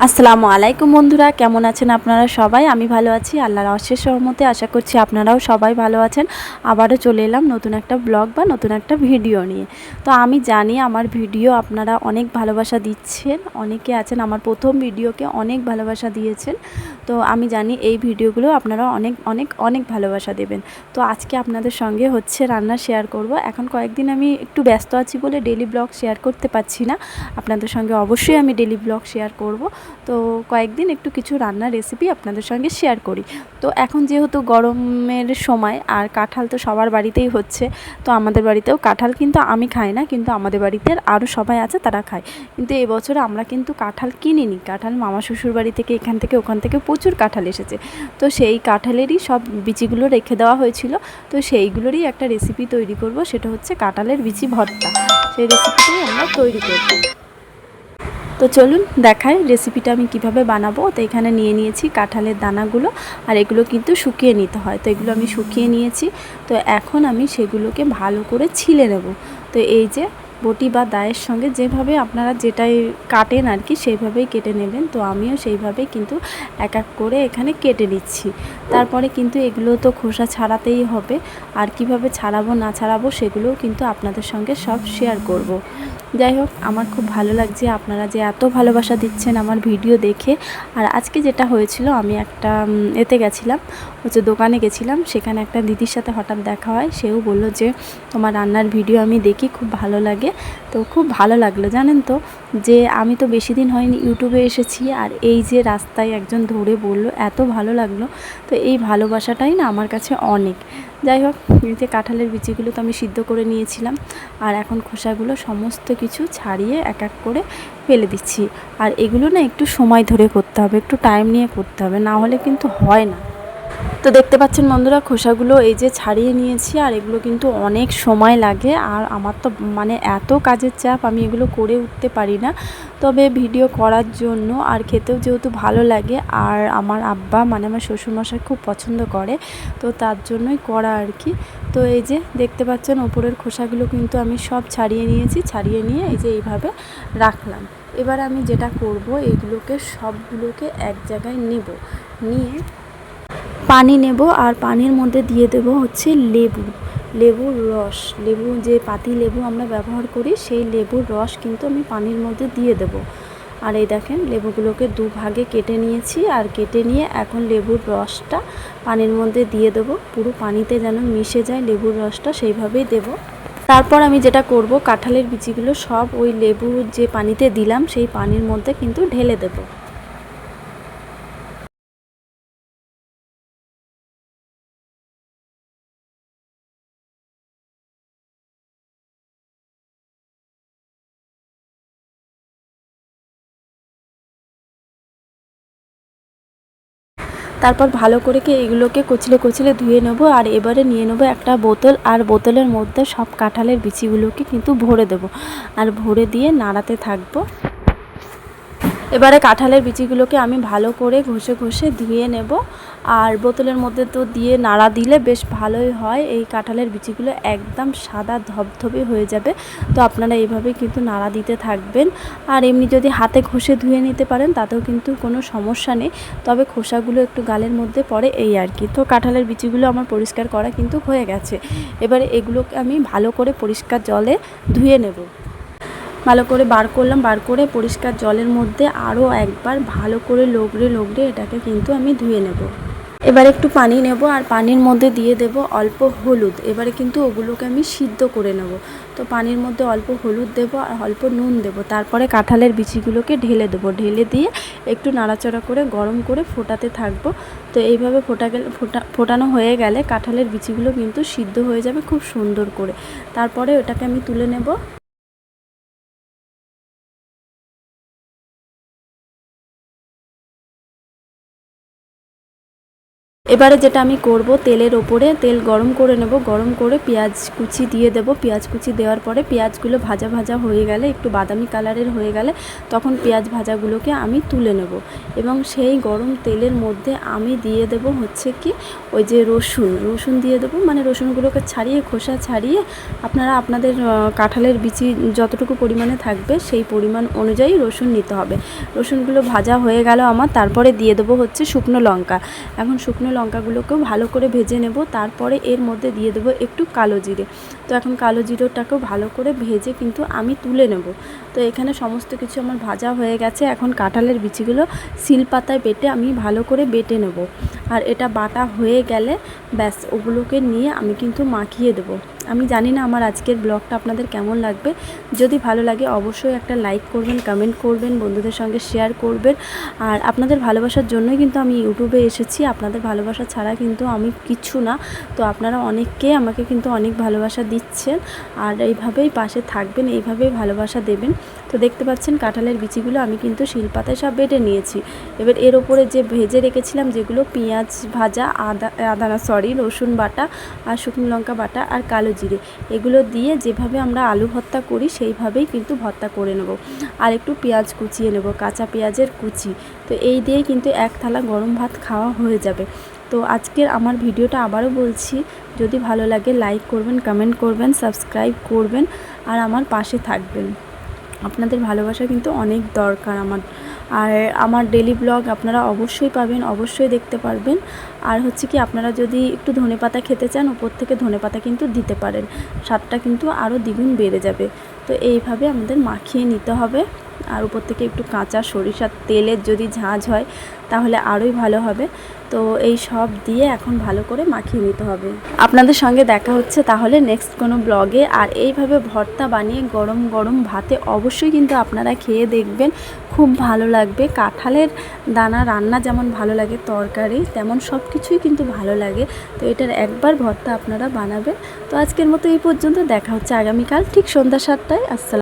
আসসালামু আলাইকুম বন্ধুরা, কেমন আছেন আপনারা সবাই? আমি ভালো আছি, আল্লাহর অশেষ রহমতে। আশা করছি আপনারাও সবাই ভালো আছেন। আবারও চলে এলাম নতুন একটা ব্লগ বা নতুন একটা ভিডিও নিয়ে। তো আমি জানি আমার ভিডিও আপনারা অনেক ভালোবাসা দিচ্ছেন, অনেকে আছেন আমার প্রথম ভিডিওকে অনেক ভালোবাসা দিয়েছেন। তো আমি জানি এই ভিডিওগুলো আপনারা অনেক অনেক অনেক ভালোবাসা দেবেন। তো আজকে আপনাদের সঙ্গে হচ্ছে রান্না শেয়ার করব। এখন কয়েকদিন আমি একটু ব্যস্ত আছি বলে ডেলি ব্লগ শেয়ার করতে পারছি না। আপনাদের সঙ্গে অবশ্যই আমি ডেলি ব্লগ শেয়ার করব। তো কয়েকদিন একটু কিছু রান্নার রেসিপি আপনাদের সঙ্গে শেয়ার করি। তো এখন যেহেতু গরমের সময় আর কাঁঠাল তো সবার বাড়িতেই হচ্ছে, তো আমাদের বাড়িতেও কাঁঠাল, কিন্তু আমি খাই না, কিন্তু আমাদের বাড়িতে আরও সবাই আছে তারা খায়। কিন্তু এবছর আমরা কিন্তু কাঁঠাল কিনিনি, কাঁঠাল মামা শ্বশুর বাড়ি থেকে এখান থেকে ওখান থেকে প্রচুর কাঁঠাল এসেছে। তো সেই কাঁঠালেরই সব বিচিগুলো রেখে দেওয়া হয়েছিল। তো সেইগুলোরই একটা রেসিপি তৈরি করব, সেটা হচ্ছে কাঁঠালের বিচি ভর্তা। সেই রেসিপিটাই আমরা তৈরি করব। তো চলুন দেখাই রেসিপিটা আমি কিভাবে বানাবো। তো এখানে নিয়ে নিয়েছি কাঁঠালের দানাগুলো, আর এগুলো কিন্তু শুকিয়ে নিতে হয়। তো এগুলো আমি শুকিয়ে নিয়েছি। তো এখন আমি সেগুলোকে ভালো করে ছিলে নেব। তো এই যে বটি বা দায়ের সঙ্গে যেভাবে আপনারা যেটাই কাটেন আর কি, সেইভাবেই কেটে নেবেন। তো আমিও সেইভাবেই কিন্তু এক এক করে এখানে কেটে নিচ্ছি। তারপরে কিন্তু এগুলো তো খোসা ছাড়াতেই হবে, আর কিভাবে ছাড়াবো না ছাড়াবো সেগুলোও কিন্তু আপনাদের সঙ্গে সব শেয়ার করব। যাই হোক, আমার খুব ভালো লাগছে আপনারা যে এত ভালোবাসা দিচ্ছেন আমার ভিডিও দেখে। আর আজকে যেটা হয়েছিল, আমি একটা এতে গেছিলাম, হচ্ছে দোকানে গেছিলাম। সেখানে একটা দিদির সাথে হঠাৎ দেখা হয়। সেও বলল যে তোমার রান্নার ভিডিও আমি দেখি, খুব ভালো লাগে। তো খুব ভালো লাগলো জানেন তো, যে আমি তো বেশি দিন হয়নি ইউটিউবে এসেছি, আর এই যে রাস্তায় একজন ধরে বলল, এত ভালো লাগলো। তো এই ভালোবাসাটাই না আমার কাছে অনেক। যাই হোক, এই যে কাঁঠালের বিচিগুলো তো আমি সিদ্ধ করে নিয়েছিলাম, আর এখন খোসাগুলো সমস্ত কিছু ছাড়িয়ে এক এক করে ফেলে দিচ্ছি। আর এগুলো না একটু সময় ধরে করতে হবে, একটু টাইম নিয়ে করতে হবে, না হলে কিন্তু হয় না। তো দেখতে পাচ্ছেন বন্ধুরা, খোসাগুলো এই যে ছাড়িয়ে নিয়েছি, আর এগুলো কিন্তু অনেক সময় লাগে। আর আমার তো মানে এত কাজের চাপ, আমি এগুলো করে উঠতে পারি না। তবে ভিডিও করার জন্য আর খেতেও যেহেতু ভালো লাগে, আর আমার আব্বা মানে আমার শ্বশুরমশাই খুব পছন্দ করে, তো তার জন্যই করা আর কি। তো এই যে দেখতে পাচ্ছেন ওপরের খোসাগুলো কিন্তু আমি সব ছাড়িয়ে নিয়েছি। ছাড়িয়ে নিয়ে এই যে এইভাবে রাখলাম। এবার আমি যেটা করব, এইগুলোকে সবগুলোকে এক জায়গায় নেব, নিয়ে পানি নেব, আর পানির মধ্যে দিয়ে দেব হচ্ছে লেবুর রস। লেবু যে পাতি লেবু আমরা ব্যবহার করি, সেই লেবুর রস কিন্তু আমি পানির মধ্যে দিয়ে দেব। আর এই দেখেন লেবুগুলোকে দুভাগে কেটে নিয়েছি, আর কেটে নিয়ে এখন লেবুর রসটা পানির মধ্যে দিয়ে দেবো। পুরো পানিতে যেন মিশে যায় লেবুর রসটা, সেইভাবেই দেব। তারপর আমি যেটা করব, কাঁঠালের বিচিগুলো সব ওই লেবুর যে পানিতে দিলাম সেই পানির মধ্যে কিন্তু ঢেলে দেবো। তারপর ভালো করে এগুলোকে কচলে কচলে ধুয়ে নেব। আর এবারে নিয়ে নেব একটা বোতল, আর বোতলের মধ্যে সব কাঁঠালের বিচিগুলোকে কিন্তু ভরে দেব, আর ভরে দিয়ে নাড়াতে থাকবো। এবারে কাঁঠালের বিচিগুলোকে আমি ভালো করে ঘষে ঘষে ধুয়ে নেব। আর বোতলের মধ্যে তো দিয়ে নাড়া দিলে বেশ ভালোই হয়, এই কাঁঠালের বিচিগুলো একদম সাদা ধবধবে হয়ে যাবে। তো আপনারা এইভাবে কিন্তু নাড়া দিতে থাকবেন। আর এমনি যদি হাতে ঘষে ধুয়ে নিতে পারেন তাতেও কিন্তু কোনো সমস্যা নেই, তবে খোসাগুলো একটু গালের মধ্যে পড়ে এই আর কি। তো কাঁঠালের বিচিগুলো আমার পরিষ্কার করা কিন্তু হয়ে গেছে। এবারে এগুলোকে আমি ভালো করে পরিষ্কার জলে ধুয়ে নেব। ভালো করে বার করলাম, বার করে পরিষ্কার জলের মধ্যে আরও একবার ভালো করে লগড়ে এটাকে কিন্তু আমি ধুয়ে নেব। এবার একটু পানি নেব, আর পানির মধ্যে দিয়ে দেব অল্প হলুদ। এবারে কিন্তু ওগুলোকে আমি সিদ্ধ করে নেব। তো পানির মধ্যে অল্প হলুদ দেব আর অল্প নুন দেব। তারপরে কাঁঠালের বিচিগুলোকে ঢেলে দেবো, ঢেলে দিয়ে একটু নাড়াচাড়া করে গরম করে ফোটাতে থাকবো। তো এইভাবে ফোটানো হয়ে গেলে কাঁঠালের বিচিগুলো কিন্তু সিদ্ধ হয়ে যাবে খুব সুন্দর করে। তারপরে ওটাকে আমি তুলে নেব। এবারে যেটা আমি করব, তেলের ওপরে তেল গরম করে নেব, গরম করে পেঁয়াজ কুচি দিয়ে দেব। পেঁয়াজ কুচি দেওয়ার পরে পেঁয়াজগুলো ভাজা ভাজা হয়ে গেলে, একটু বাদামি কালারের হয়ে গেলে, তখন পেঁয়াজ ভাজাগুলোকে আমি তুলে নেব এবং সেই গরম তেলের মধ্যে আমি দিয়ে দেব হচ্ছে কি ওই যে রসুন দিয়ে দেবো। মানে রসুনগুলোকে ছাড়িয়ে, খোসা ছাড়িয়ে, আপনারা আপনাদের কাঁঠালের বিচি যতটুকু পরিমাণে থাকবে সেই পরিমাণ অনুযায়ী রসুন নিতে হবে। রসুনগুলো ভাজা হয়ে গেল আমার, তারপরে দিয়ে দেবো হচ্ছে শুকনো লঙ্কা। এখন শুকনো লঙ্কাগুলোকেও ভালো করে ভেজে নেব। তারপরে এর মধ্যে দিয়ে দেবো একটু কালো জিরে। তো এখন কালো জিরেটাকেও ভালো করে ভেজে কিন্তু আমি তুলে নেব। তো এখানে সমস্ত কিছু আমার ভাজা হয়ে গেছে। এখন কাঁঠালের বিচিগুলো শিলপাতায় বেটে আমি ভালো করে বেটে নেব। আর এটা বাটা হয়ে গেলে ব্যাস ওগুলোকে নিয়ে আমি কিন্তু মাখিয়ে দেবো। আমি জানি না আমার আজকের ব্লগটা আপনাদের কেমন লাগবে। যদি ভালো লাগে অবশ্যই একটা লাইক করবেন, কমেন্ট করবেন, বন্ধুদের সঙ্গে শেয়ার করবেন। আর আপনাদের ভালোবাসার জন্যই কিন্তু আমি ইউটিউবে এসেছি। আপনাদের ভালোবাসা ছাড়া কিন্তু আমি কিচ্ছু না। তো আপনারা অনেককে আমাকে কিন্তু অনেক ভালোবাসা দিচ্ছেন, আর এইভাবেই পাশে থাকবেন, এইভাবেই ভালোবাসা দেবেন। তো দেখতে পাচ্ছেন কাঁঠালের বিচিগুলো আমি কিন্তু শিলপাতায় সব বেটে নিয়েছি। এবার এর ওপরে যে ভেজে রেখেছিলাম যেগুলো পেঁয়াজ ভাজা, রসুন বাটা আর শুকনো লঙ্কা বাটা আর কালো জিরে, এগুলো দিয়ে যেভাবে আমরা আলু ভর্তা করি সেইভাবেই কিন্তু ভর্তা করে নেব। আর একটু পেঁয়াজ কুচিয়ে নেব, কাঁচা পেঁয়াজের কুচি। তো এই দিয়েই কিন্তু এক থালা গরম ভাত খাওয়া হয়ে যাবে। তো আজকের আমার ভিডিওটা আবারও বলছি, যদি ভালো লাগে লাইক করবেন, কমেন্ট করবেন, সাবস্ক্রাইব করবেন আর আমার পাশে থাকবেন। আপনাদের ভালোবাসা কিন্তু অনেক দরকার আমার। আর আমার ডেলি ব্লগ আপনারা অবশ্যই পাবেন, অবশ্যই দেখতে পারবেন। আর হচ্ছে কি আপনারা যদি একটু ধনেপাতা খেতে চান, উপর থেকে ধনেপাতা কিন্তু দিতে পারেন, স্বাদটা কিন্তু আরও দ্বিগুণ বেড়ে যাবে। তো এইভাবে আমাদের মাখিয়ে নিতে হবে। আর উপর থেকে একটু কাঁচা সরিষার তেলের যদি ঝাঁঝ হয় তাহলে আরোই ভালো হবে। তো এই সব দিয়ে এখন ভালো করে মাখিয়ে নিতে হবে। আপনাদের সঙ্গে দেখা হচ্ছে তাহলে নেক্সট কোনো ব্লগে। আর এইভাবে ভর্তা বানিয়ে গরম গরম ভাতে অবশ্যই কিন্তু আপনারা খেয়ে দেখবেন, খুব ভালো লাগবে। কাঁঠালের দানা রান্না যেমন ভালো লাগে, তরকারি তেমন সব কিছুই কিন্তু ভালো লাগে। তো এটার একবার ভর্তা আপনারা বানাবেন। তো আজকের মতো এই পর্যন্ত, দেখা হচ্ছে আগামীকাল ঠিক সন্ধ্যা 7টায়। আসসালাম।